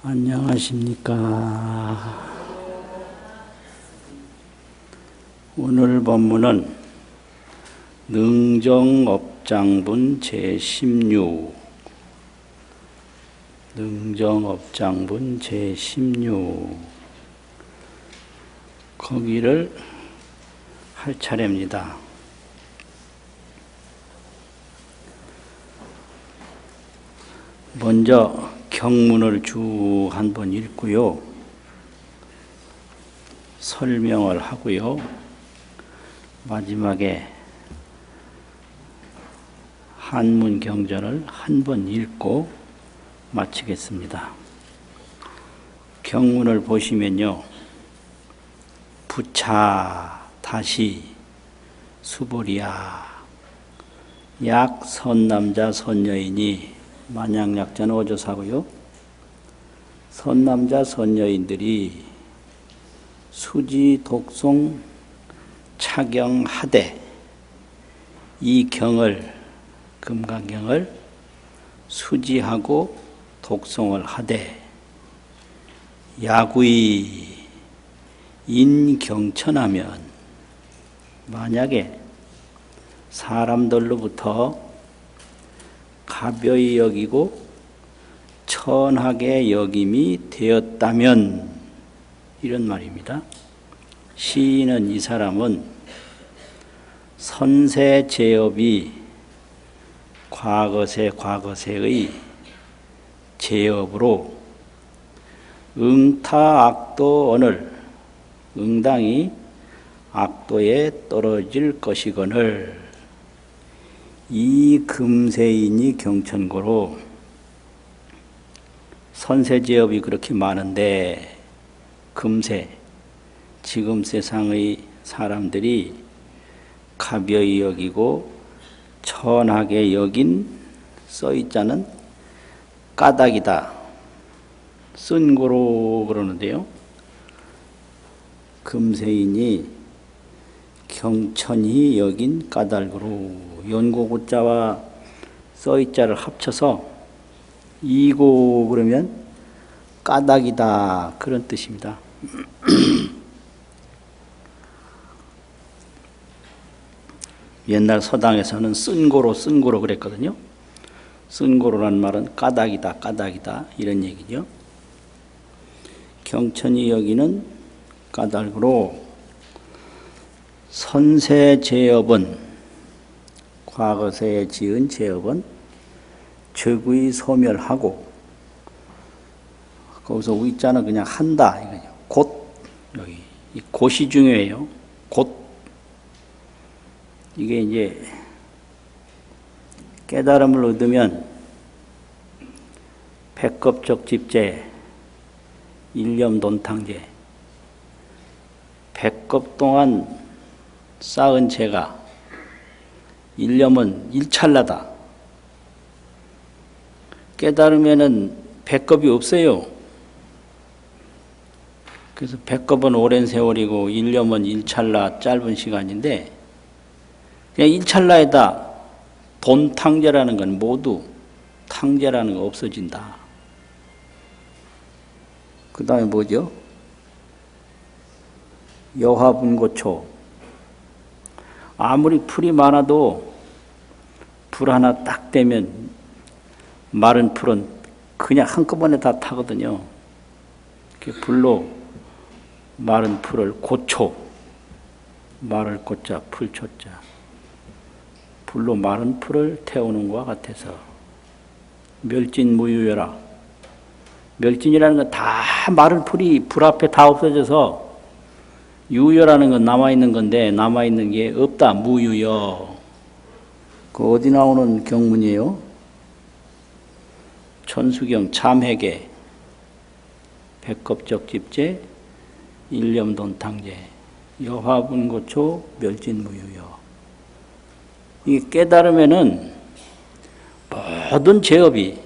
안녕하십니까. 오늘 본문은 능정업장분 제16 능정업장분 제16 거기를 할 차례입니다. 먼저 경문을 쭉 한번 읽고요. 설명을 하고요. 마지막에 한문 경전을 한 번 읽고 마치겠습니다. 경문을 보시면요. 부차 다시 수보리야 약 선남자 선여인이 만약약자는 어조사고요. 선남자 선여인들이 수지 독송 차경하되 이 경을 금강경을 수지하고 독송을 하되 야구이 인경천하면 만약에 사람들로부터 가벼이 여기고 천하게 여김이 되었다면 이런 말입니다. 시인은 이 사람은 선세제업이 과거세의 제업으로 응타악도 언을 응당이 악도에 떨어질 것이거늘 이 금세인이 경천고로 선세제업이 그렇게 많은데 금세 지금 세상의 사람들이 가벼이 여기고 천하게 여긴 써있자는 까닭이다. 쓴고로 그러는데요. 금세인이 경천히 여긴 까닭으로 연고고자와 써있자를 합쳐서 이고 그러면 까닭이다 그런 뜻입니다. 옛날 서당에서는 쓴고로 그랬거든요. 쓴고로란 말은 까닭이다 이런 얘기죠. 경천이 여기는 까닭으로 선세제업은 과거세에 지은 제업은 적의 소멸하고 거기서 위자는 그냥 한다 이거죠. 곧 여기 이 곧이 중요해요. 곧 이게 이제 깨달음을 얻으면 백겁적 집제, 일념돈탕제 100겁 동안 쌓은 죄가 일념은 일찰나다. 깨달으면은 100겁이 없어요. 그래서 100겁은 오랜 세월이고 일념은 일찰나 짧은 시간인데 그냥 일찰나에다 돈탕제라는 건 모두 탕제라는 거 없어진다. 그 다음에 뭐죠? 여화분고초. 아무리 풀이 많아도 불 하나 딱 대면 마른 풀은 그냥 한꺼번에 다 타거든요. 불로 마른 풀을 고초, 마를 고자, 풀초자. 불로 마른 풀을 태우는 것과 같아서 멸진무유여라. 멸진이라는 건 다 마른 풀이 불 앞에 다 없어져서 유여라는 건 남아있는 건데 남아있는 게 없다. 무유여. 그 어디 나오는 경문이에요? 천수경 참회계 백겁적 집제 일념돈탕제 여화분고초 멸진무유여. 이게 깨달으면은 모든 제업이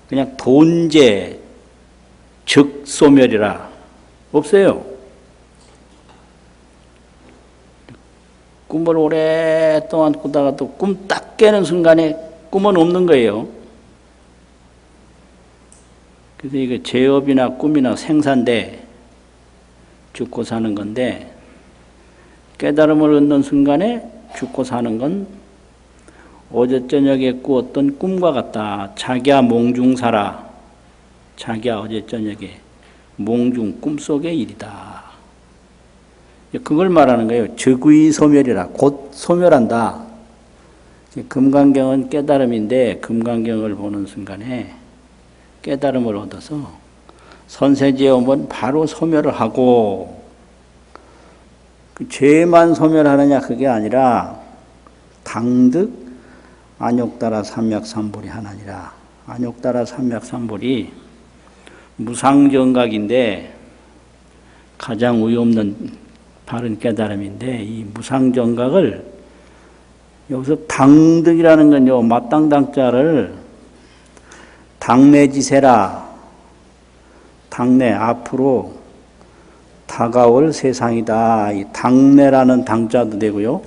그냥 돈제 즉소멸이라 없어요. 꿈을 오랫동안 꾸다가 또 꿈 딱 깨는 순간에 꿈은 없는 거예요. 그래서 이게 제업이나 꿈이나 생사인데 죽고 사는 건데, 깨달음을 얻는 순간에 죽고 사는 건 어제 저녁에 꾸었던 꿈과 같다. 자기야 몽중사라. 자기야 어제 저녁에 몽중 꿈속의 일이다. 그걸 말하는 거예요. 즉의 소멸이라. 곧 소멸한다. 금강경은 깨달음인데 금강경을 보는 순간에 깨달음을 얻어서 선세제업은 바로 소멸을 하고, 그 죄만 소멸하느냐 그게 아니라 당득 안욕따라 삼맥삼불이 하나니라. 안욕따라 삼맥삼불이 무상정각인데 가장 위없는 바른 깨달음인데, 이 무상정각을 여기서 당득이라는 건요, 마땅당자를 당내지세라. 당내, 앞으로 다가올 세상이다. 이 당내라는 당자도 되고요,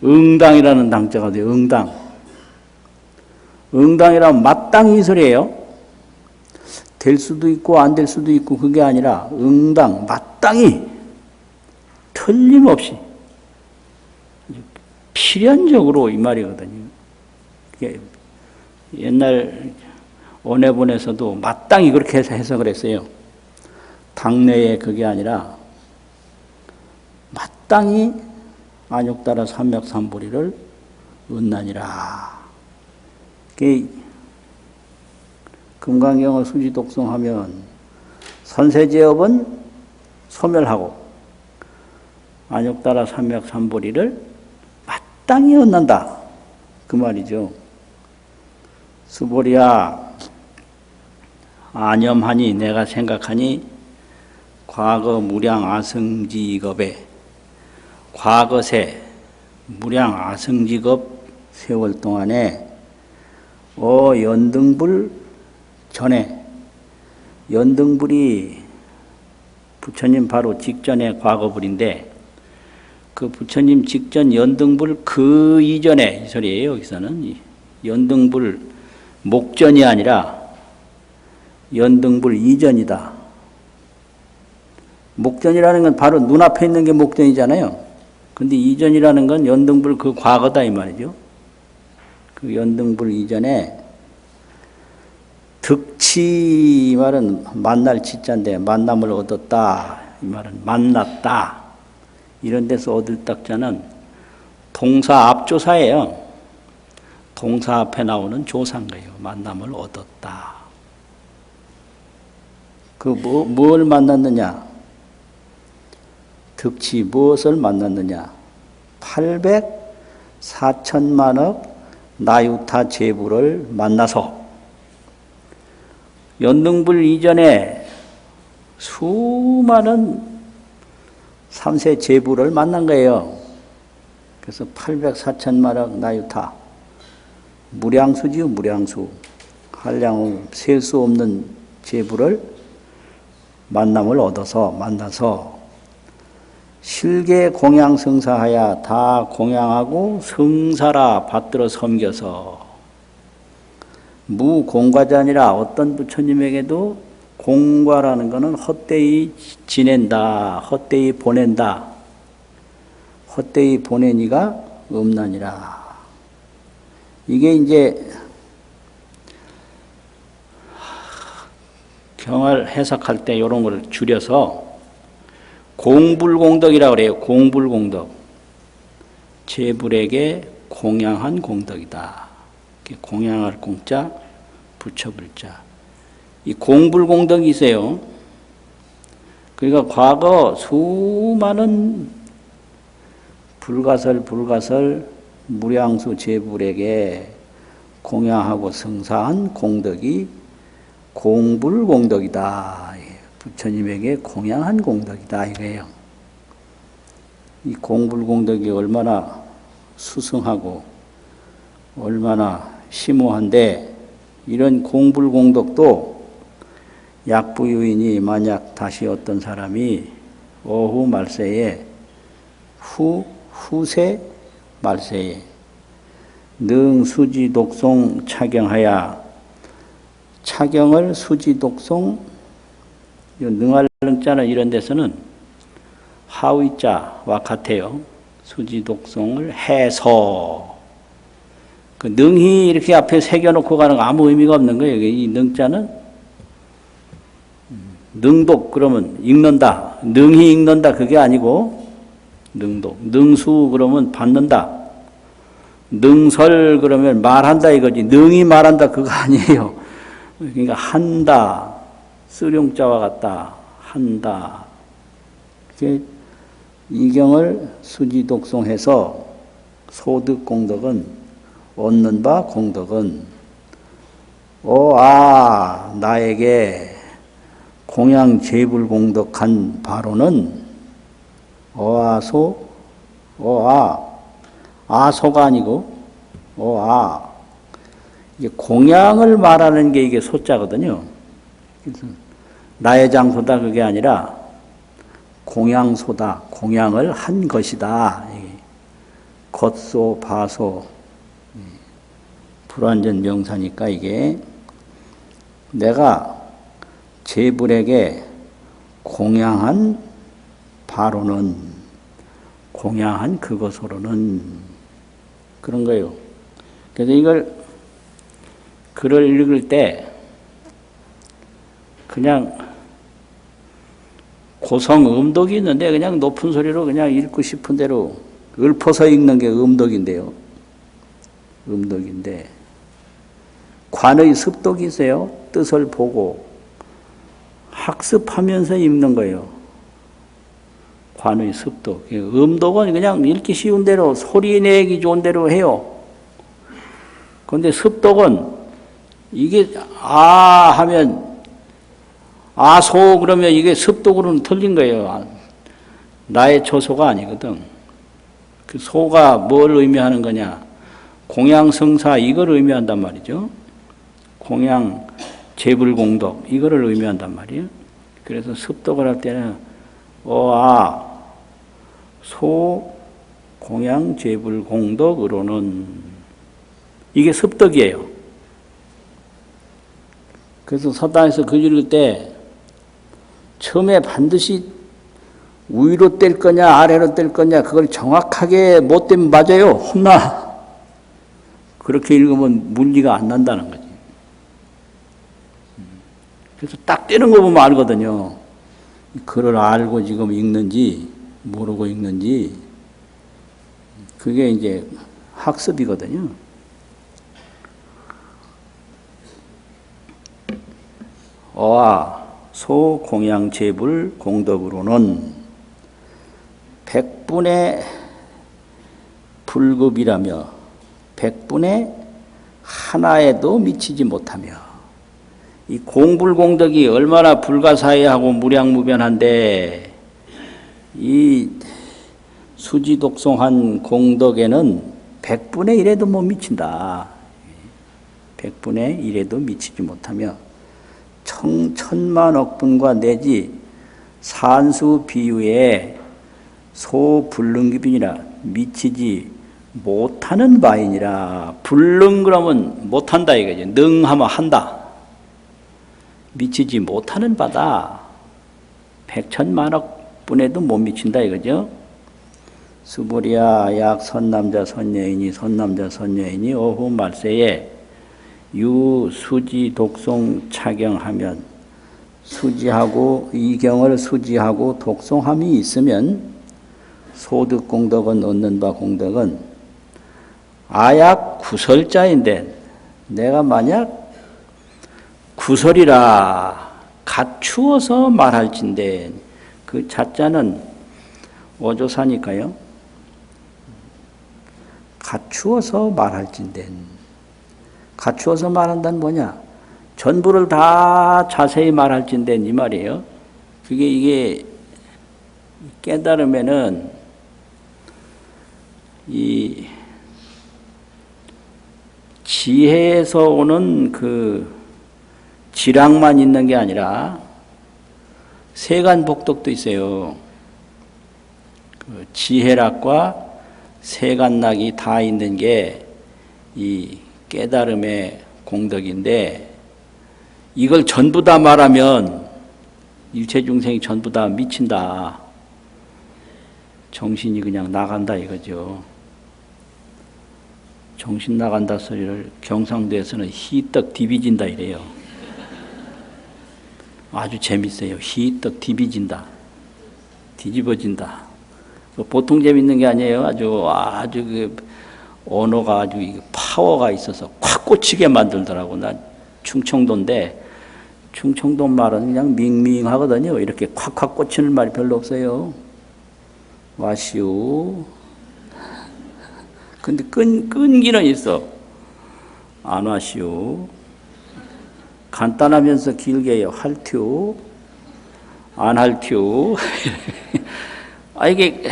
응당이라는 당자가 돼요. 응당. 응당이라면 마땅히 이 소리예요. 될 수도 있고 안 될 수도 있고 그게 아니라 응당, 마땅히, 틀림없이, 필연적으로 이 말이거든요. 옛날 원해본에서도 마땅히 그렇게 해서 해석을 했어요. 당내에 그게 아니라 마땅히 안욕따라 삼맥삼불이를 얻나니라. 금강경을 수지독송하면 선세제업은 소멸하고 안욕따라 삼맥삼불이를 마땅히 얻는다. 그 말이죠. 수보리야, 안염하니 내가 생각하니 과거 무량 아승직업에, 과거세 무량 아승직업 세월 동안에 연등불 전에, 연등불이 부처님 바로 직전에 과거불인데, 그 부처님 직전 연등불 그 이전에, 이 소리예요. 여기서는 연등불 목전이 아니라 연등불 이전이다. 목전이라는 건 바로 눈앞에 있는 게 목전이잖아요. 근데 이전이라는 건 연등불 그 과거다 이 말이죠. 그 연등불 이전에 득치, 이 말은 만날 치자인데 만남을 얻었다. 이 말은 만났다. 이런 데서 얻을 딱자는 동사 앞조사예요. 동사 앞에 나오는 조사인 거예요. 만남을 얻었다. 뭘 만났느냐? 득치, 무엇을 만났느냐? 804천만억 나유타 제부를 만나서, 연등불 이전에 수많은 삼세 제부를 만난 거예요. 그래서 804천만억 나유타, 무량수지요, 무량수. 한량을 셀 수 없는 제부를 만남을 얻어서, 만나서 실계 공양 성사하야, 다 공양하고 성사라 받들어 섬겨서, 무공과자 아니라 어떤 부처님에게도 공과라는 것은 헛되이 지낸다, 헛되이 보낸다, 헛되이 보내니가 없나니라. 이게 이제 경을 해석할 때 이런 걸 줄여서 공불공덕이라고 그래요. 공불공덕. 제불에게 공양한 공덕이다. 공양할 공자, 부처불자. 이 공불공덕이 있어요. 그러니까 과거 수많은 불가설 무량수 제불에게 공양하고 성사한 공덕이 공불공덕이다. 부처님에게 공양한 공덕이다 이거예요. 이 공불공덕이 얼마나 수승하고 얼마나 심오한데, 이런 공불공덕도 약부유인이 만약 다시 어떤 사람이 오후 말세에 후세 말세에 능수지 독송 차경하야 차경을 수지독송, 능할능자는 이런 데서는 하위자와 같아요. 수지독송을 해서 그 능히 이렇게 앞에 새겨놓고 가는 거 아무 의미가 없는 거예요. 이 능자는 능독 그러면 읽는다, 능히 읽는다 그게 아니고 능독, 능수 그러면 받는다, 능설 그러면 말한다 이거지 능히 말한다 그거 아니에요. 그러니까 한다, 쓰룡자와 같다, 한다. 이경을 수지독송해서 소득공덕은 얻는 바 공덕은 나에게 공양재불공덕한 바로는 아소가 아니고 이게 공양을 말하는 게 이게 소자거든요. 그래서 나의 장소다 그게 아니라 공양소다, 공양을 한 것이다. 겉소, 바소, 불완전 명사니까 이게 내가 재불에게 공양한 바로는, 공양한 그것으로는 그런 거예요. 그래서 이걸 글을 읽을 때 그냥 고성 음독이 있는데 그냥 높은 소리로 그냥 읽고 싶은 대로 읊어서 읽는 게 음독인데요. 음독인데 관의 습독이 있어요. 뜻을 보고 학습하면서 읽는 거예요. 관의 습독. 음독은 그냥 읽기 쉬운 대로 소리 내기 좋은 대로 해요. 그런데 습독은 이게 하면 아소 그러면 이게 습독으로는 틀린 거예요. 나의 초소가 아니거든. 그 소가 뭘 의미하는 거냐? 공양성사 이걸 의미한단 말이죠. 공양 재불공덕 이거를 의미한단 말이에요. 그래서 습독을 할 때는 소 공양 재불공덕으로는 이게 습독이에요. 그래서 서당에서 글 읽을 때 처음에 반드시 위로 뗄 거냐 아래로 뗄 거냐 그걸 정확하게 못 떼면 맞아요. 혼나. 그렇게 읽으면 문리가 안 난다는 거지. 그래서 딱 떼는 거 보면 알거든요. 글을 알고 지금 읽는지 모르고 읽는지 그게 이제 학습이거든요. 소공양재불 공덕으로는 백분의 불급이라며 백분의 하나에도 미치지 못하며 이 공불공덕이 얼마나 불가사의하고 무량무변한데 이 수지독송한 공덕에는 100분의 1에도 못 미친다. 100분의 1에도 미치지 못하며 천만억 분과 내지 산수 비유에 소불능기빈이라 미치지 못하는 바이니라. 불능 그러면 못한다 이거지. 능하면 한다. 미치지 못하는 바다. 100천만억 분에도 못 미친다 이거죠. 수보리야 약 선남자 선여인이 선남자 선여인이 오후 말세에 유수지 독송 차경하면 수지하고 이경을 수지하고 독송함이 있으면 소득 공덕은 얻는 바 공덕은 아약 구설자인데 내가 만약 구설이라 갖추어서 말할진대 그 자자는 어조사니까요. 갖추어서 말할진대 갖추어서 말한다는 뭐냐? 전부를 다 자세히 말할진대 이 말이에요. 이게 깨달으면은 이 지혜에서 오는 그 지락만 있는 게 아니라 세간 복덕도 있어요. 그 지혜락과 세간락이 다 있는 게 이 깨달음의 공덕인데 이걸 전부 다 말하면 일체 중생이 전부 다 미친다. 정신이 그냥 나간다 이거죠. 정신 나간다 소리를 경상도에서는 희떡 디비진다 이래요. 아주 재밌어요. 희떡 디비진다. 뒤집어진다. 보통 재밌는 게 아니에요. 아주 그 언어가 아주 파워가 있어서 콱 꽂히게 만들더라고. 나 충청도인데 충청도 말은 그냥 밍밍하거든요. 이렇게 콱콱 꽂히는 말이 별로 없어요. 와시오. 근데 끈기는 있어. 안 와시오. 간단하면서 길게요. 할튜. 안 할튜. 이게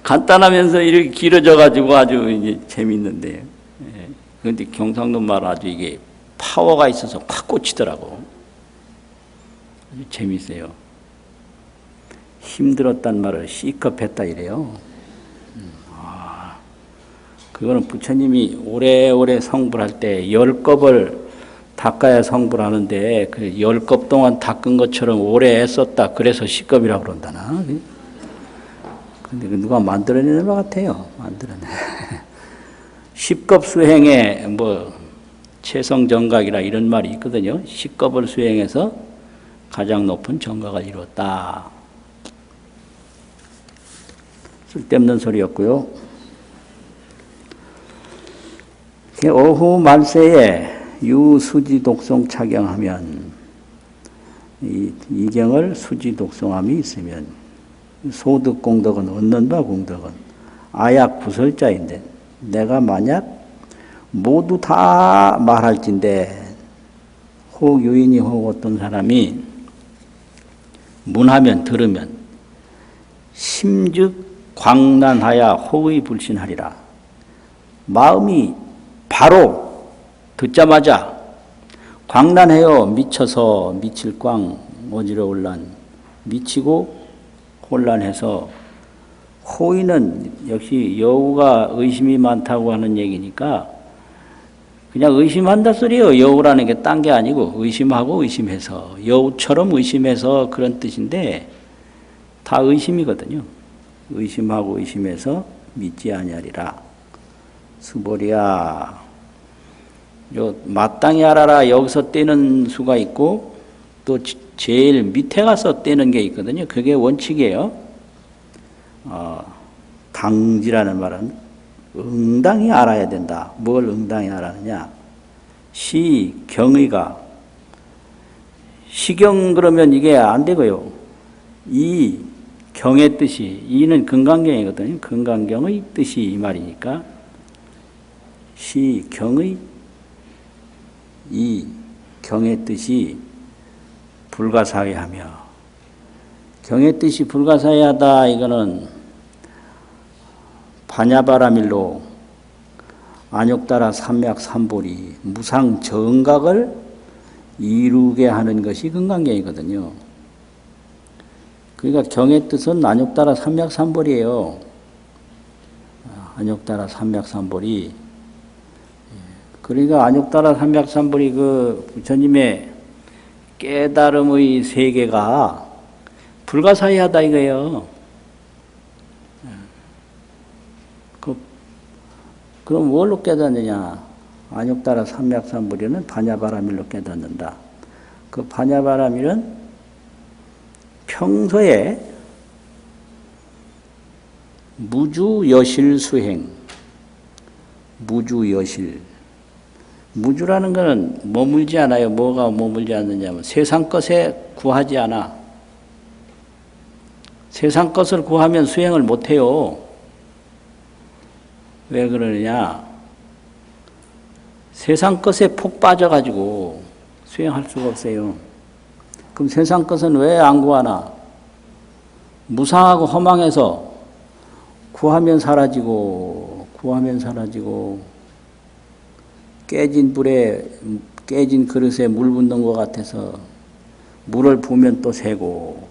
간단하면서 이렇게 길어져가지고 아주 이제 재밌는데. 그런데 경상도 말 아주 이게 파워가 있어서 콱 꽂히더라고. 아주 재밌어요. 힘들었단 말을 C컵했다 이래요. 그거는 부처님이 오래오래 성불할 때 10겁을 닦아야 성불하는데 그 10겁 동안 닦은 것처럼 오래 애썼다. 그래서 C컵이라고 그런다나. 근데 누가 만들어내는 것 같아요. 만들어내. 10겁 수행에 최성정각이라 이런 말이 있거든요. 10겁을 수행해서 가장 높은 정각을 이루었다. 쓸데없는 소리였고요. 오후 말세에 유수지 독송 착용하면 이경을 수지 독송함이 있으면 소득 공덕은 얻는 바 공덕은 아약 부설자인데 내가 만약 모두 다 말할진데 혹 유인이 혹 어떤 사람이 문하면 들으면 심즉 광난하야 혹의 불신하리라. 마음이 바로 듣자마자 광난해요. 미쳐서 미칠 광 어지러울란 미치고 혼란해서 호의는 역시 여우가 의심이 많다고 하는 얘기니까 그냥 의심한다 소리예요. 여우라는 게 딴 게 아니고 의심하고 의심해서 여우처럼 의심해서 그런 뜻인데 다 의심이거든요. 의심하고 의심해서 믿지 아니하리라. 수보리야. 요 마땅히 알아라. 여기서 떼는 수가 있고 또 제일 밑에 가서 떼는 게 있거든요. 그게 원칙이에요. 당지라는 말은 응당히 알아야 된다. 뭘 응당히 알아느냐? 시, 경의가 시경 그러면 이게 안 되고요. 이 경의 뜻이 이는 금강경이거든요. 금강경의 뜻이 이 말이니까 시, 경의 이 경의 뜻이 불가사의하며 경의 뜻이 불가사의하다. 이거는 반야바라밀로 안욕따라 삼맥삼보리 무상 정각을 이루게 하는 것이 금강경이거든요. 그러니까 경의 뜻은 안욕따라 삼맥삼보리예요. 안욕따라 삼맥삼보리. 그러니까 안욕따라 삼맥삼보리 그 부처님의 깨달음의 세계가 불가사의하다 이거예요. 그럼 뭘로 깨닫느냐? 안욕따라 삼맥삼보리는 반야바라밀로 깨닫는다. 그 반야바라밀은 평소에 무주여실 수행, 무주여실. 무주라는 것은 머물지 않아요. 뭐가 머물지 않느냐면 세상 것에 구하지 않아. 세상 것을 구하면 수행을 못해요. 왜 그러느냐? 세상 것에 폭 빠져가지고 수행할 수가 없어요. 그럼 세상 것은 왜 안 구하나? 무상하고 허망해서 구하면 사라지고 깨진 불에 깨진 그릇에 물 붓는 것 같아서 물을 부으면 또 새고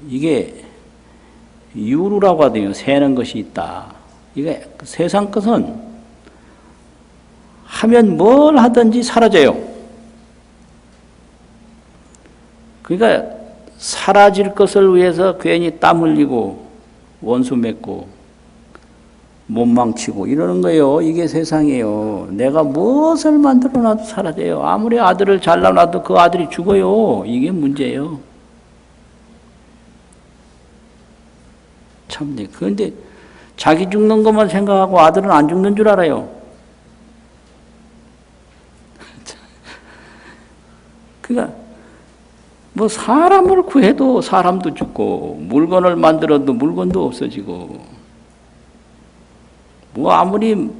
이게 유루라고 하더니 새는 것이 있다. 이게 세상 것은 하면 뭘 하든지 사라져요. 그러니까 사라질 것을 위해서 괜히 땀 흘리고 원수 맺고 몸망치고 이러는 거예요. 이게 세상이에요. 내가 무엇을 만들어놔도 사라져요. 아무리 아들을 잘라놔도 그 아들이 죽어요. 이게 문제예요. 참네. 그런데 자기 죽는 것만 생각하고 아들은 안 죽는 줄 알아요. 그러니까 뭐 사람을 구해도 사람도 죽고 물건을 만들어도 물건도 없어지고 뭐 아무리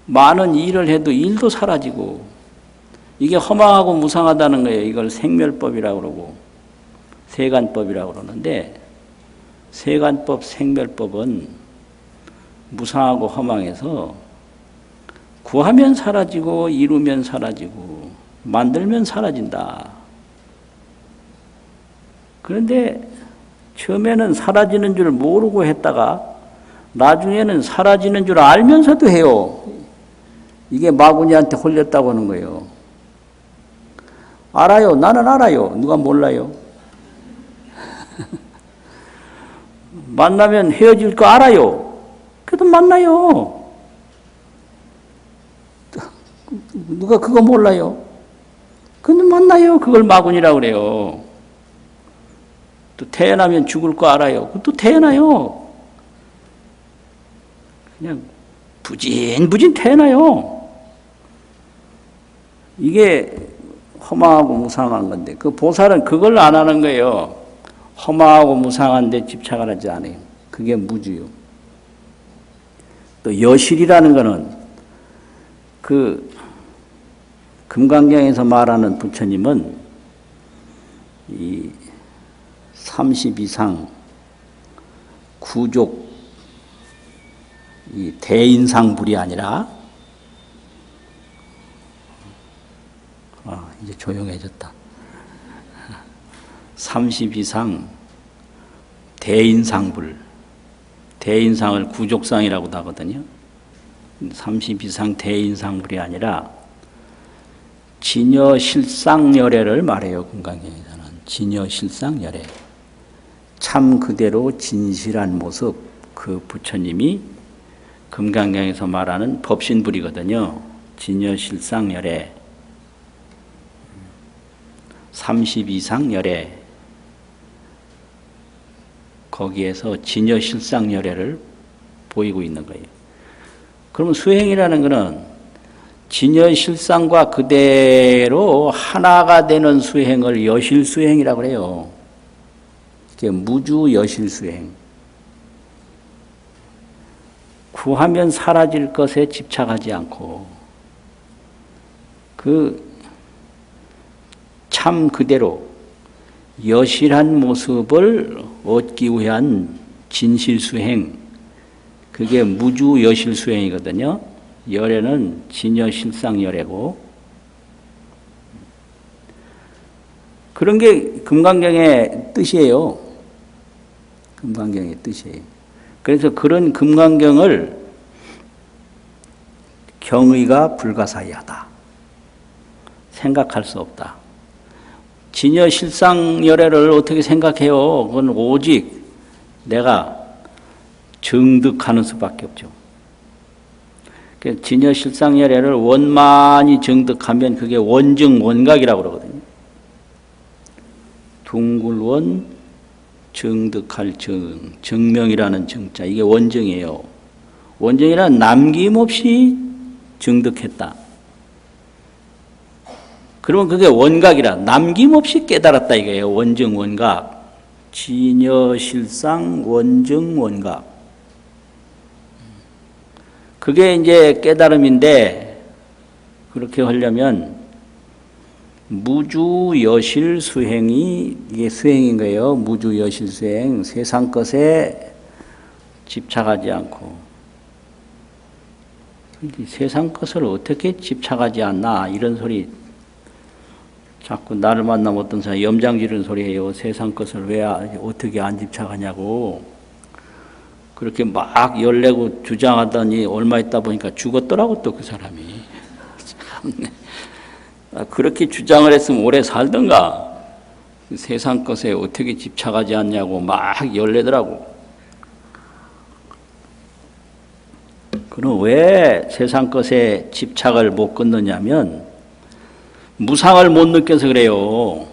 많은 일을 해도 일도 사라지고 이게 허망하고 무상하다는 거예요. 이걸 생멸법이라고 그러고 세간법이라고 그러는데 세간법, 생멸법은 무상하고 허망해서 구하면 사라지고 이루면 사라지고 만들면 사라진다. 그런데 처음에는 사라지는 줄 모르고 했다가 나중에는 사라지는 줄 알면서도 해요. 이게 마구니한테 홀렸다고 하는 거예요. 알아요. 나는 알아요. 누가 몰라요. 만나면 헤어질 거 알아요. 그래도 만나요. 누가 그거 몰라요. 근데 만나요. 그걸 마구니라고 그래요. 또 태어나면 죽을 거 알아요. 또 태어나요. 그냥 부진부진 태어나요. 이게 허망하고 무상한 건데 그 보살은 그걸 안 하는 거예요. 허망하고 무상한 데 집착을 하지 않아요. 그게 무주요. 또 여실이라는 거는 그 금강경에서 말하는 부처님은 이 30 이상 구족 이 대인상불이 아니라 이제 조용해졌다. 30 이상 대인상불 대인상을 구족상이라고도 하거든요. 30 이상 대인상불이 아니라 진여실상열애를 말해요. 금강경에서는 진여실상열애 참 그대로 진실한 모습 그 부처님이 금강경에서 말하는 법신불이거든요. 진여실상열애 30 이상 열애 거기에서 진여실상열애를 보이고 있는 거예요. 그러면 수행이라는 것은 진여실상과 그대로 하나가 되는 수행을 여실수행이라고 해요. 이게 무주여실수행. 구하면 사라질 것에 집착하지 않고 그 참 그대로 여실한 모습을 얻기 위한 진실수행 그게 무주여실수행이거든요. 열애는 진여실상열애고 그런 게 금강경의 뜻이에요. 금강경의 뜻이에요. 그래서 그런 금강경을 경의가 불가사의하다. 생각할 수 없다. 진여실상열애를 어떻게 생각해요? 그건 오직 내가 정득하는 수밖에 없죠. 진여실상열애를 원만히 정득하면 그게 원증원각이라고 그러거든요. 둥글원 정득할 정, 정명이라는 정자 이게 원증이에요. 원증이란 남김없이 정득했다. 그러면 그게 원각이라 남김없이 깨달았다 이거예요. 원증 원각 진여실상 원증 원각 그게 이제 깨달음인데 그렇게 하려면 무주여실 수행이 이게 수행인 거예요. 무주여실 수행 세상 것에 집착하지 않고 세상 것을 어떻게 집착하지 않나 이런 소리 자꾸 나를 만나면 어떤 사람이 염장 지르는 소리 해요. 세상 것을 왜 어떻게 안 집착하냐고 그렇게 막 열내고 주장하더니 얼마 있다 보니까 죽었더라고 또 그 사람이 참네. 그렇게 주장을 했으면 오래 살던가. 세상 것에 어떻게 집착하지 않냐고 막 열내더라고. 그럼 왜 세상 것에 집착을 못 끊느냐면 무상을 못 느껴서 그래요.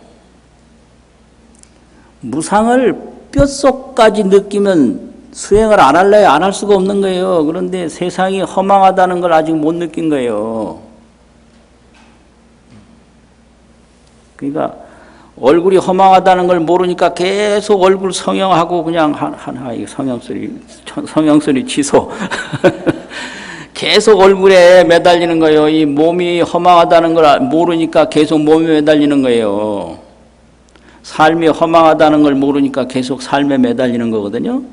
무상을 뼛속까지 느끼면 수행을 안 할래요? 안 할 수가 없는 거예요. 그런데 세상이 허망하다는 걸 아직 못 느낀 거예요. 그러니까 얼굴이 허망하다는 걸 모르니까 계속 얼굴 성형하고 그냥 성형소리 취소. 계속 얼굴에 매달리는 거예요. 이 몸이 허망하다는 걸 모르니까 계속 몸에 매달리는 거예요. 삶이 허망하다는 걸 모르니까 계속 삶에 매달리는 거거든요.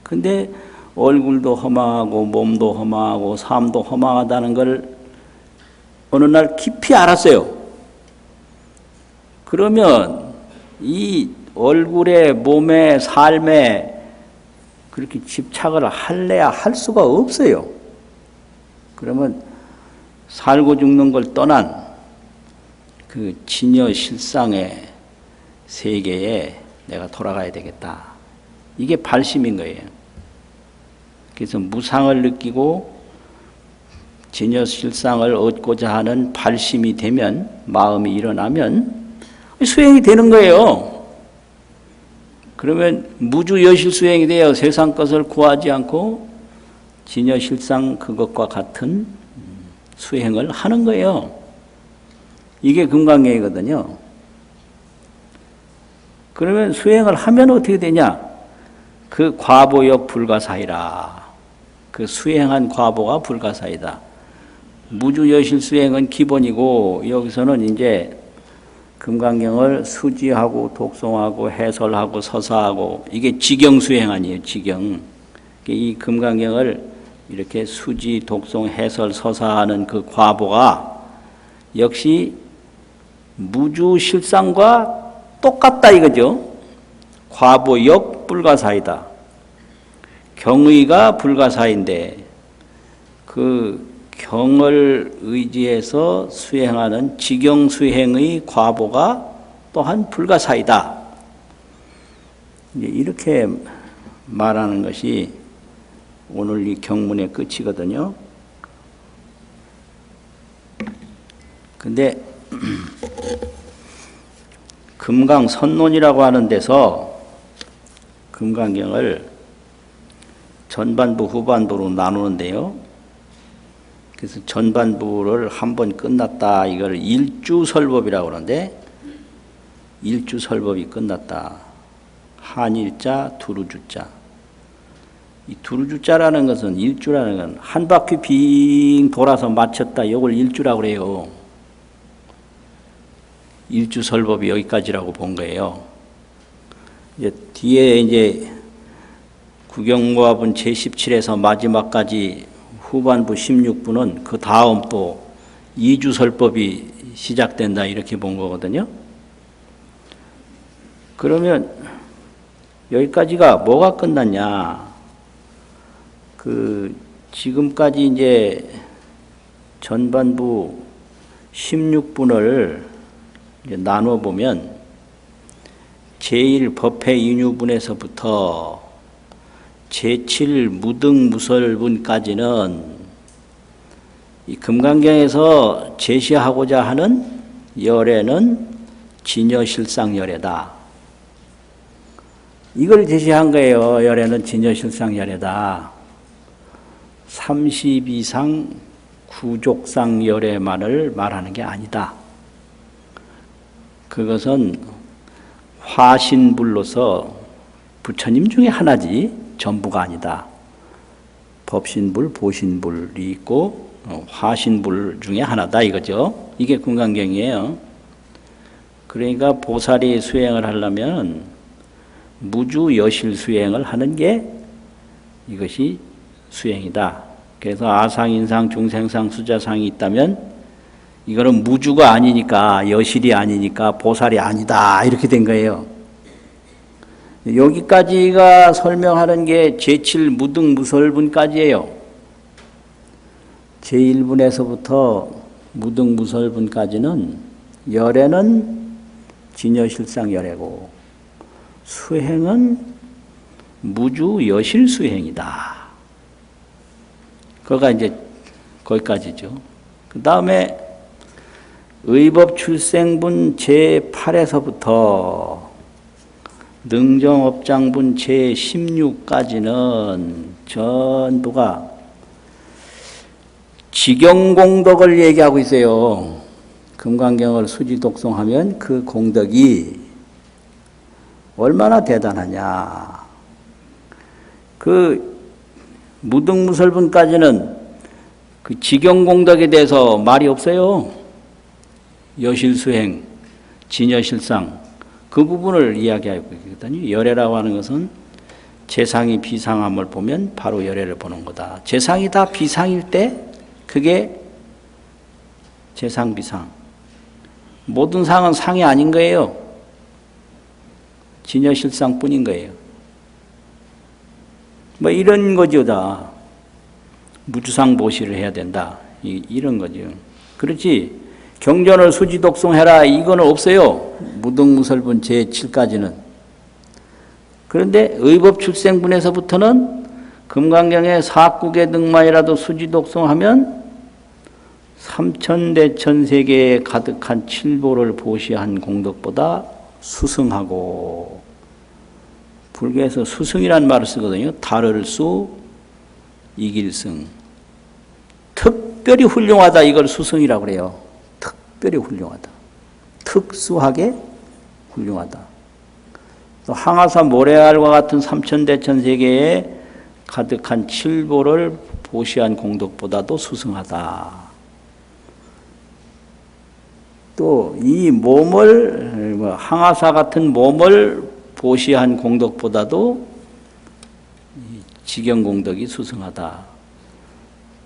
근데 얼굴도 허망하고 몸도 허망하고 삶도 허망하다는 걸 어느 날 깊이 알았어요. 그러면 이 얼굴에 몸에 삶에 그렇게 집착을 할래야 할 수가 없어요. 그러면 살고 죽는 걸 떠난 그 진여 실상의 세계에 내가 돌아가야 되겠다. 이게 발심인 거예요. 그래서 무상을 느끼고 진여 실상을 얻고자 하는 발심이 되면, 마음이 일어나면 수행이 되는 거예요. 그러면 무주 여실 수행이 돼요. 세상 것을 구하지 않고 진여 실상 그것과 같은 수행을 하는 거예요. 이게 금강경이거든요. 그러면 수행을 하면 어떻게 되냐? 그 과보역 불가사이라. 그 수행한 과보가 불가사이다. 무주여실 수행은 기본이고, 여기서는 이제 금강경을 수지하고 독송하고 해설하고 서사하고, 이게 지경수행 아니에요. 지경. 이 금강경을 이렇게 수지 독송 해설 서사하는 그 과보가 역시 무주실상과 똑같다 이거죠. 과보역 불가사이다. 경의가 불가사인데 그 경을 의지해서 수행하는 지경수행의 과보가 또한 불가사이다. 이렇게 말하는 것이 오늘 이 경문의 끝이거든요. 근데 금강선론이라고 하는 데서 금강경을 전반부 후반부로 나누는데요. 그래서 전반부를 한 번 끝났다. 이걸 일주설법이라고 그러는데, 일주설법이 끝났다. 한일자, 두루주자. 이 두루주자라는 것은, 일주라는 건 한 바퀴 빙 돌아서 마쳤다. 이걸 일주라고 그래요. 일주설법이 여기까지라고 본 거예요. 이제 뒤에 이제 구경모합은 제17에서 마지막까지 후반부 16부는 그 다음 또 이주설법이 시작된다 이렇게 본 거거든요. 그러면 여기까지가 뭐가 끝났냐? 지금까지 이제 전반부 16분을 나눠 보면 제1법회 인유분에서부터 제7 무등무설분까지는 이 금강경에서 제시하고자 하는 열애는 진여실상열애다. 이걸 제시한 거예요. 열애는 진여실상열애다. 30 이상 구족상 열애만을 말하는 게 아니다. 그것은 화신불로서 부처님 중에 하나지 전부가 아니다. 법신불, 보신불이 있고 화신불 중에 하나다 이거죠. 이게 금강경이에요. 그러니까 보살이 수행을 하려면 무주 여실 수행을 하는 게 이것이 수행이다. 그래서 아상, 인상, 중생상, 수자상이 있다면 이거는 무주가 아니니까, 여실이 아니니까 보살이 아니다 이렇게 된 거예요. 여기까지가 설명하는 게 제7 무등무설분까지예요. 제1분에서부터 무등무설분까지는 열애는 진여실상열애고 수행은 무주여실수행이다. 그거가 이제 거기까지죠. 그 다음에 의법출생분 제8에서부터 능정업장분 제16까지는 전부가 직영공덕을 얘기하고 있어요. 금강경을 수지독송하면 그 공덕이 얼마나 대단하냐. 그 무등무설분까지는 그 직영공덕에 대해서 말이 없어요. 여실수행, 진여실상 그 부분을 이야기하고 있거든요. 열애라고 하는 것은 재상이 비상함을 보면 바로 열애를 보는 거다. 재상이 다 비상일 때 그게 재상 비상. 모든 상은 상이 아닌 거예요. 진여실상뿐인 거예요. 뭐 이런 거죠 다. 무주상보시를 해야 된다. 이런 거죠. 그렇지 경전을 수지독송해라 이거는 없어요. 무등무설분 제7까지는. 그런데 의법출생분에서부터는 금강경의 사국의 등만이라도 수지독송하면 삼천대천세계에 가득한 칠보를 보시한 공덕보다 수승하고, 불교에서 수승이라는 말을 쓰거든요. 다를 수, 이길 승. 특별히 훌륭하다 이걸 수승이라고 그래요. 특별히 훌륭하다. 특수하게 훌륭하다. 또 항아사 모래알과 같은 삼천대천세계에 가득한 칠보를 보시한 공덕보다도 수승하다. 또 이 몸을 항아사 같은 몸을 보시한 공덕보다도 직영공덕이 수승하다.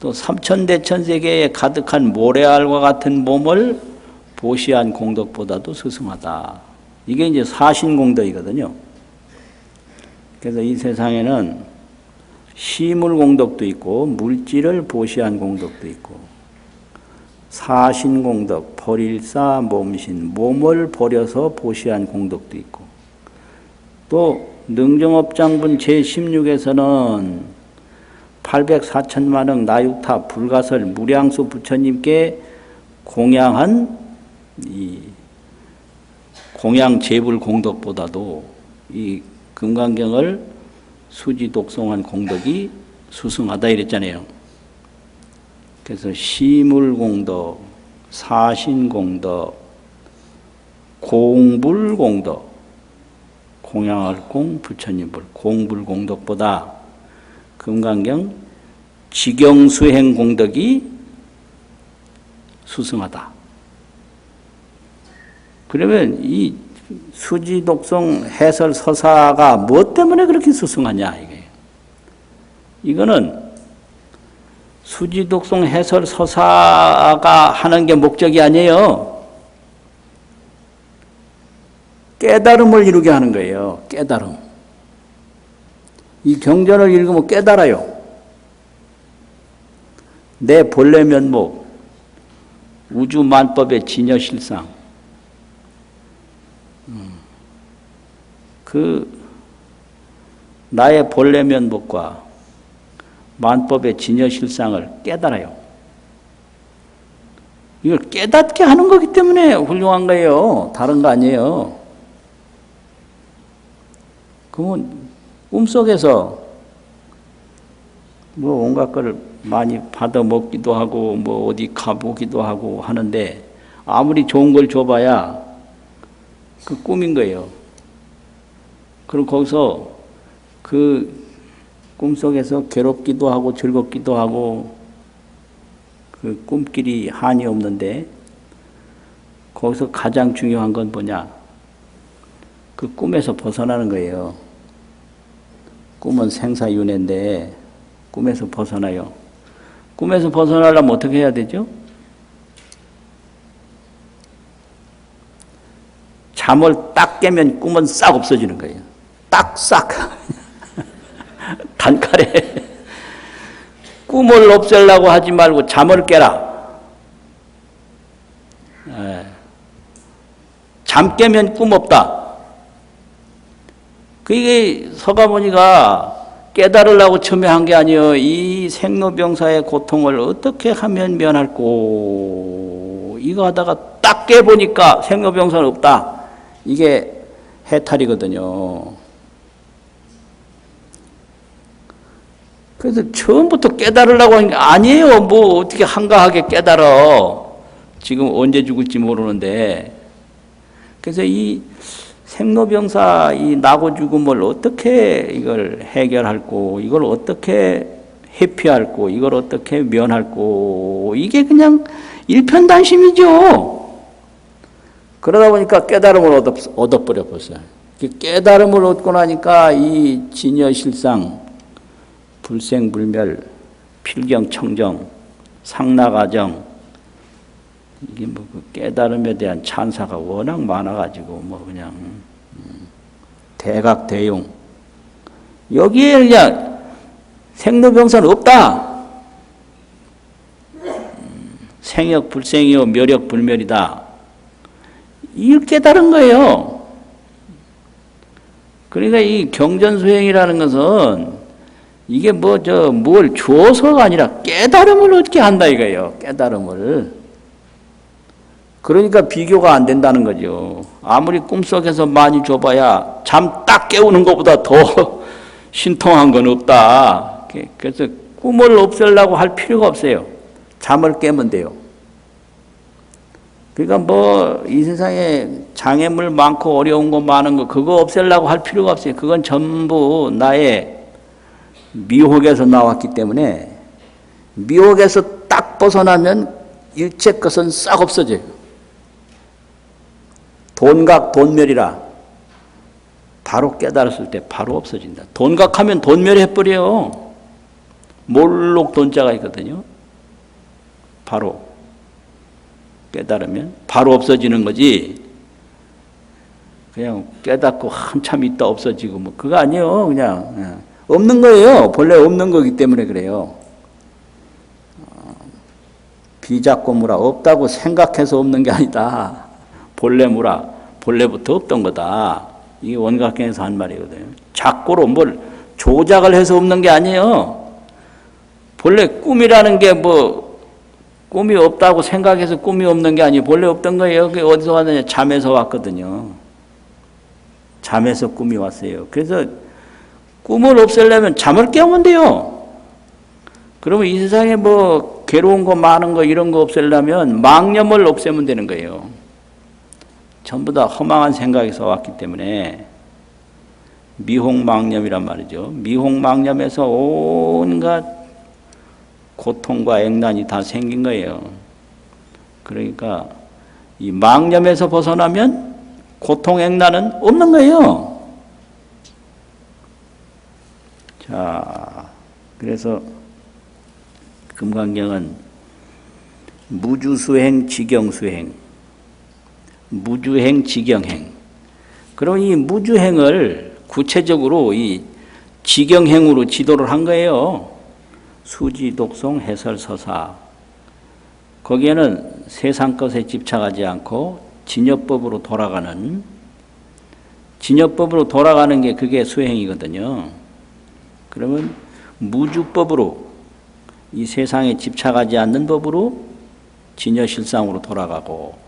또 삼천대천세계에 가득한 모래알과 같은 몸을 보시한 공덕보다도 수승하다. 이게 이제 사신공덕이거든요. 그래서 이 세상에는 시물공덕도 있고 물질을 보시한 공덕도 있고 사신공덕, 벌일사 몸신, 몸을 버려서 보시한 공덕도 있고 또 능정업장분 제16에서는 804천만억 나육타 불가설 무량수 부처님께 공양한 이 공양 제불 공덕보다도 이 금강경을 수지 독송한 공덕이 수승하다 이랬잖아요. 그래서 시물공덕, 사신공덕, 공불공덕, 공양할 공, 부처님불, 공불공덕보다 금강경 직영수행 공덕이 수승하다. 그러면 이 수지독송 해설 서사가 무엇 때문에 그렇게 수승하냐 이게. 이거는 수지독송 해설 서사가 하는 게 목적이 아니에요. 깨달음을 이루게 하는 거예요. 깨달음. 이 경전을 읽으면 깨달아요. 내 본래 면목, 우주만법의 진여실상. 그 나의 본래 면목과 만법의 진여실상을 깨달아요. 이걸 깨닫게 하는 거기 때문에 훌륭한 거예요. 다른 거 아니에요. 그러면 꿈속에서 뭐 온갖 거를 많이 받아 먹기도 하고 뭐 어디 가보기도 하고 하는데 아무리 좋은 걸 줘봐야 그 꿈인 거예요. 그리고 거기서 그 꿈속에서 괴롭기도 하고 즐겁기도 하고 그 꿈길이 한이 없는데 거기서 가장 중요한 건 뭐냐? 그 꿈에서 벗어나는 거예요. 꿈은 생사윤회인데 꿈에서 벗어나요. 꿈에서 벗어나려면 어떻게 해야 되죠? 잠을 딱 깨면 꿈은 싹 없어지는 거예요. 딱 싹. 단칼에 꿈을 없애려고 하지 말고 잠을 깨라. 잠 깨면 꿈 없다. 그게 서가모니가 깨달으려고 처음에 한 게 아니에요. 이 생로병사의 고통을 어떻게 하면 면할꼬. 이거 하다가 딱 깨보니까 생로병사는 없다. 이게 해탈이거든요. 그래서 처음부터 깨달으려고 한 게 아니에요. 뭐 어떻게 한가하게 깨달아. 지금 언제 죽을지 모르는데. 그래서 이 생로병사 이 나고 죽음을 어떻게 이걸 해결할꼬, 이걸 어떻게 회피할꼬, 이걸 어떻게 면할꼬, 이게 그냥 일편단심이죠. 그러다 보니까 깨달음을 얻어버려 버렸어요. 깨달음을 얻고 나니까 이 진여실상, 불생불멸, 필경청정, 상락아정, 이게 뭐 그 깨달음에 대한 찬사가 워낙 많아가지고 뭐 그냥 대각대용 여기에 그냥 생로병사는 없다. 생역 불생이요 멸역 불멸이다. 이걸 깨달은 거예요. 그러니까 이 경전수행이라는 것은 이게 뭐 뭘 줘서가 아니라 깨달음을 얻게 한다 이거예요. 깨달음을. 그러니까 비교가 안 된다는 거죠. 아무리 꿈속에서 많이 줘봐야 잠 딱 깨우는 것보다 더 신통한 건 없다. 그래서 꿈을 없애려고 할 필요가 없어요. 잠을 깨면 돼요. 그러니까 뭐 이 세상에 장애물 많고 어려운 거 많은 거 그거 없애려고 할 필요가 없어요. 그건 전부 나의 미혹에서 나왔기 때문에 미혹에서 딱 벗어나면 일체 것은 싹 없어져요. 돈각 돈멸이라 바로 깨달았을 때 바로 없어진다. 돈각하면 돈멸해버려요. 몰록 돈자가 있거든요. 바로 깨달으면 바로 없어지는 거지. 그냥 깨닫고 한참 있다 없어지고 뭐 그거 아니에요. 그냥 없는 거예요. 본래 없는 거기 때문에 그래요. 비작고무라 없다고 생각해서 없는 게 아니다. 본래무라 본래부터 없던 거다. 이게 원각경에서 한 말이거든요. 작고로 뭘 조작을 해서 없는 게 아니에요. 본래 꿈이라는 게 뭐 꿈이 없다고 생각해서 꿈이 없는 게 아니에요. 본래 없던 거예요. 그게 어디서 왔느냐? 잠에서 왔거든요. 잠에서 꿈이 왔어요. 그래서 꿈을 없애려면 잠을 깨우면 돼요. 그러면 이 세상에 뭐 괴로운 거 많은 거 이런 거 없애려면 망념을 없애면 되는 거예요. 전부 다 허망한 생각에서 왔기 때문에 미혹망념이란 말이죠. 미혹망념에서 온갖 고통과 액난이 다 생긴 거예요. 그러니까 이 망념에서 벗어나면 고통, 액난은 없는 거예요. 자, 그래서 금강경은 무주수행, 지경수행, 무주행, 지경행. 그럼 이 무주행을 구체적으로 이 지경행으로 지도를 한 거예요. 수지, 독송, 해설, 서사. 거기에는 세상 것에 집착하지 않고 진여법으로 돌아가는 게 그게 수행이거든요. 그러면 무주법으로 이 세상에 집착하지 않는 법으로 진여실상으로 돌아가고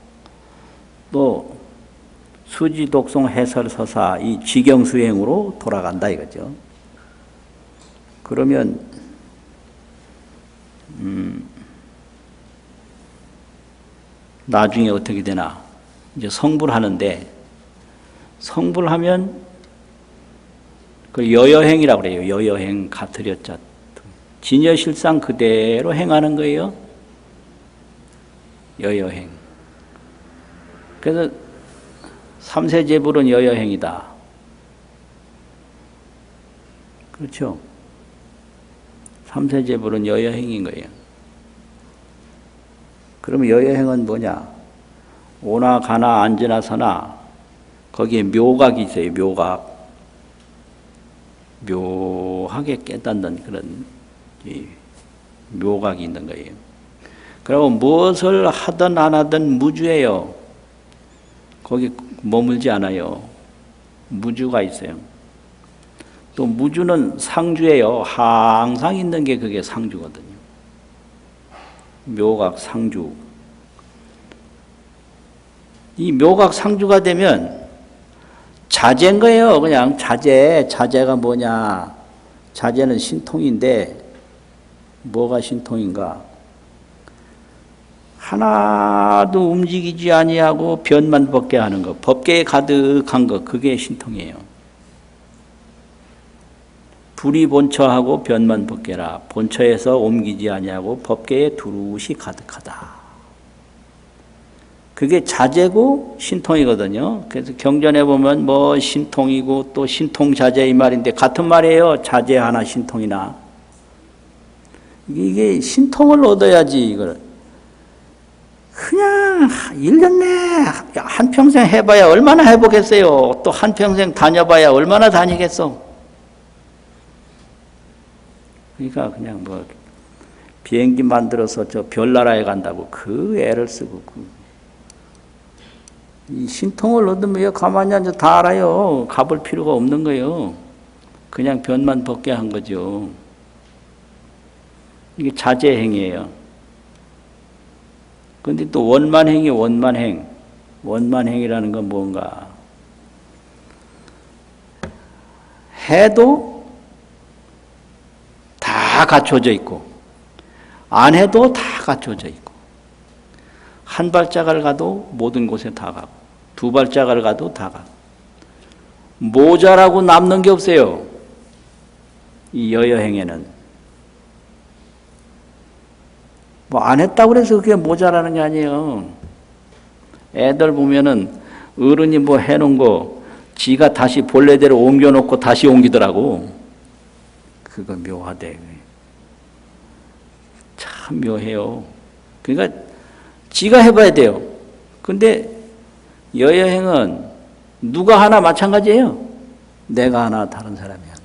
또 수지, 독송, 해설, 서사 이 지경수행으로 돌아간다 이거죠. 그러면 나중에 어떻게 되나? 이제 성불하는데 성불하면 그 여여행이라고 그래요. 여여행 가트렸자 진여실상 그대로 행하는 거예요. 여여행. 그래서 삼세제불은 여여행이다. 그렇죠? 삼세제불은 여여행인 거예요. 그러면 여여행은 뭐냐? 오나 가나 앉으나 서나 거기에 묘각이 있어요. 묘각. 묘하게 깨닫는 그런 묘각이 있는 거예요. 그리고 무엇을 하든 안 하든 무주예요. 거기 머물지 않아요. 무주가 있어요. 또 무주는 상주예요. 항상 있는 게 그게 상주거든요. 묘각 상주. 이 묘각 상주가 되면 자재인 거예요. 그냥 자재. 자재가 뭐냐. 자재는 신통인데 뭐가 신통인가. 하나도 움직이지 아니하고 변만 벗게 하는 거. 법계에 가득한 거. 그게 신통이에요. 불이 본처하고 변만 벗게라. 본처에서 옮기지 아니하고 법계에 두루시 가득하다. 그게 자재고 신통이거든요. 그래서 경전에 보면 뭐 신통이고 또 신통자재 이 말인데 같은 말이에요. 자재 하나 신통이나. 이게 신통을 얻어야지 이걸. 그냥 1년 내에 한평생 해봐야 얼마나 해보겠어요. 또 한평생 다녀봐야 얼마나 다니겠어. 그러니까 그냥 뭐 비행기 만들어서 저 별나라에 간다고 그 애를 쓰고 이 신통을 얻으면 가만히 앉아 다 알아요. 가볼 필요가 없는 거예요. 그냥 변만 벗게 한 거죠. 이게 자재행이에요. 근데 또 원만행이 원만행. 원만행이라는 건 뭔가. 해도 다 갖춰져 있고 안 해도 다 갖춰져 있고 한 발짝을 가도 모든 곳에 다 가고 두 발짝을 가도 다 가고 모자라고 남는 게 없어요. 이 여여행에는 뭐 안 했다고 그래서 그게 모자라는 게 아니에요. 애들 보면은 어른이 뭐 해놓은 거 지가 다시 본래대로 옮겨놓고 다시 옮기더라고. 그거 묘하대. 참 묘해요. 그러니까 지가 해봐야 돼요. 근데 여여행은 누가 하나 마찬가지예요. 내가 하나 다른 사람이 하나.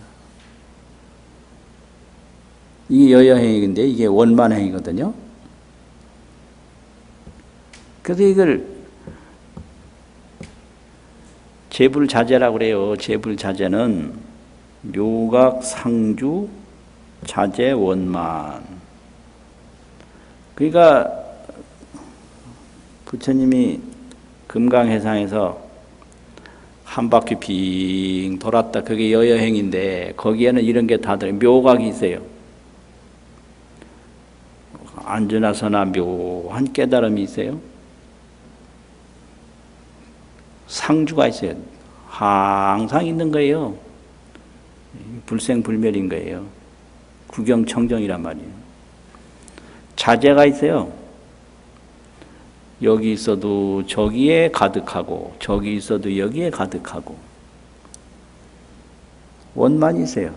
이게 여여행인데 이게 원만행이거든요. 그래서 이걸 재불자재라고 그래요. 재불자재는 묘각, 상주, 자재, 원만. 그러니까 부처님이 금강해상에서 한 바퀴 빙 돌았다. 그게 여여행인데 거기에는 이런 게 다 들어요. 묘각이 있어요. 앉으나 서나 묘한 깨달음이 있어요. 상주가 있어요. 항상 있는 거예요. 불생불멸인 거예요. 구경청정이란 말이에요. 자재가 있어요. 여기 있어도 저기에 가득하고 저기 있어도 여기에 가득하고 원만이 있어요.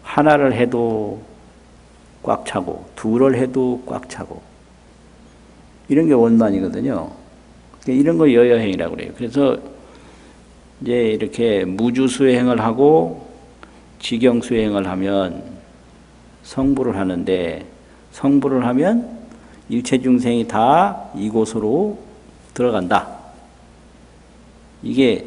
하나를 해도 꽉 차고 둘을 해도 꽉 차고 이런 게 원만이거든요. 이런 거 여여행이라고 그래요. 그래서 이제 이렇게 무주수행을 하고 지경수행을 하면 성불을 하는데 성불을 하면 일체 중생이 다 이곳으로 들어간다. 이게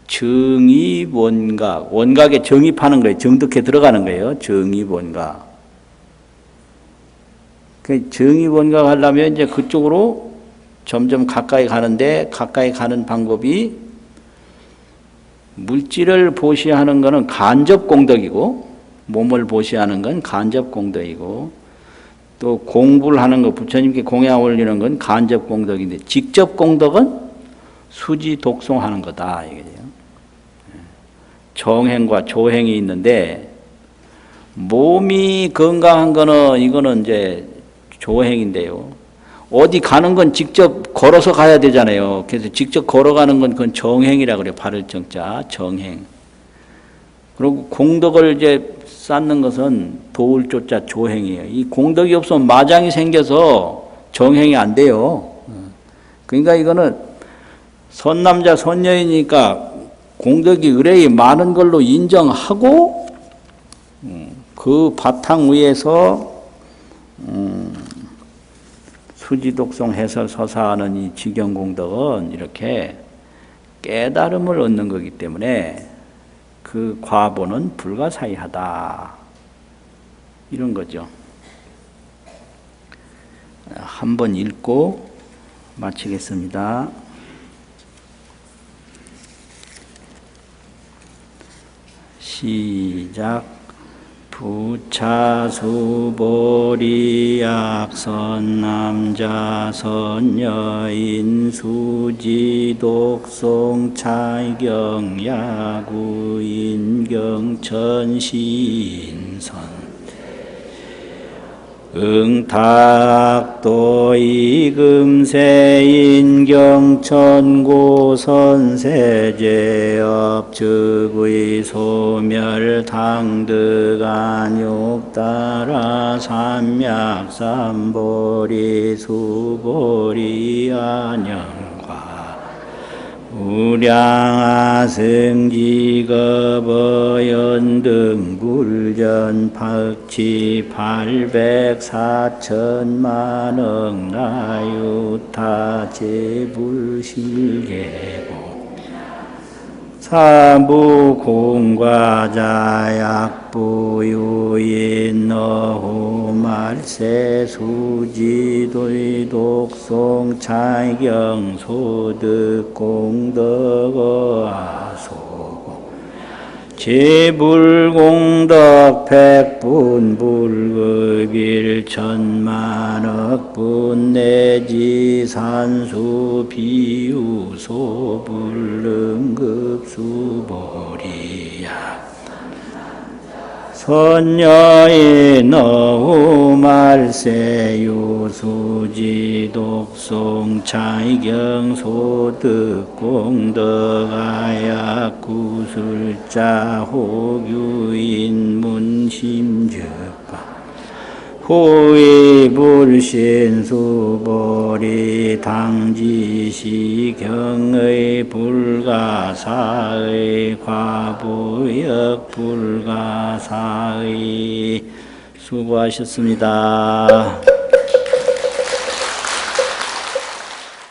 정입원각, 원각에 정입하는 거예요. 정득해 들어가는 거예요. 정입원각. 정입원각 하려면 이제 그쪽으로 점점 가까이 가는데 가까이 가는 방법이 물질을 보시하는 것은 간접공덕이고 몸을 보시하는 건 간접공덕이고 또 공부를 하는 것, 부처님께 공양 올리는 건 간접공덕인데 직접공덕은 수지 독송하는 거다. 이거죠. 정행과 조행이 있는데 몸이 건강한 거는 이거는 이제 조행인데요. 어디 가는 건 직접 걸어서 가야 되잖아요. 그래서 직접 걸어가는 건 그건 정행이라 그래요. 발을 정자, 정행. 그리고 공덕을 이제 쌓는 것은 도울 조자 조행이에요. 이 공덕이 없으면 마장이 생겨서 정행이 안 돼요. 그러니까 이거는 선남자 선녀이니까 공덕이 의뢰이 많은 걸로 인정하고 그 바탕 위에서 수지독송 해설 서사하는 이 지경공덕은 이렇게 깨달음을 얻는 거기 때문에 그 과보는 불가사의하다. 이런 거죠. 한번 읽고 마치겠습니다. 시작. 부차수보리 약선 남자 선여인 수지독송 차경 야구 인경천 시인선 응탁도 이금세 인경천고 선세제업 즉의 소멸 당득안욕 따라 삼약삼보리 수보리 안영과 우량하승지거버연 불전 박치 800사천만억 나유타 제불실계고 사부공과자약부유인 너후말세 수지도의 독송 차경 소득 공덕어아소고 제불공덕 백분 불급일 천만억분 내지 산수 비유 소불능급수보리야 선녀인 어우말세 유수지 독송 차이경 소득 공덕아약 구술자 호규인 문심즉파 호위불신수보리 당지시경의 불가사의 과부역 불가사의 수고하셨습니다.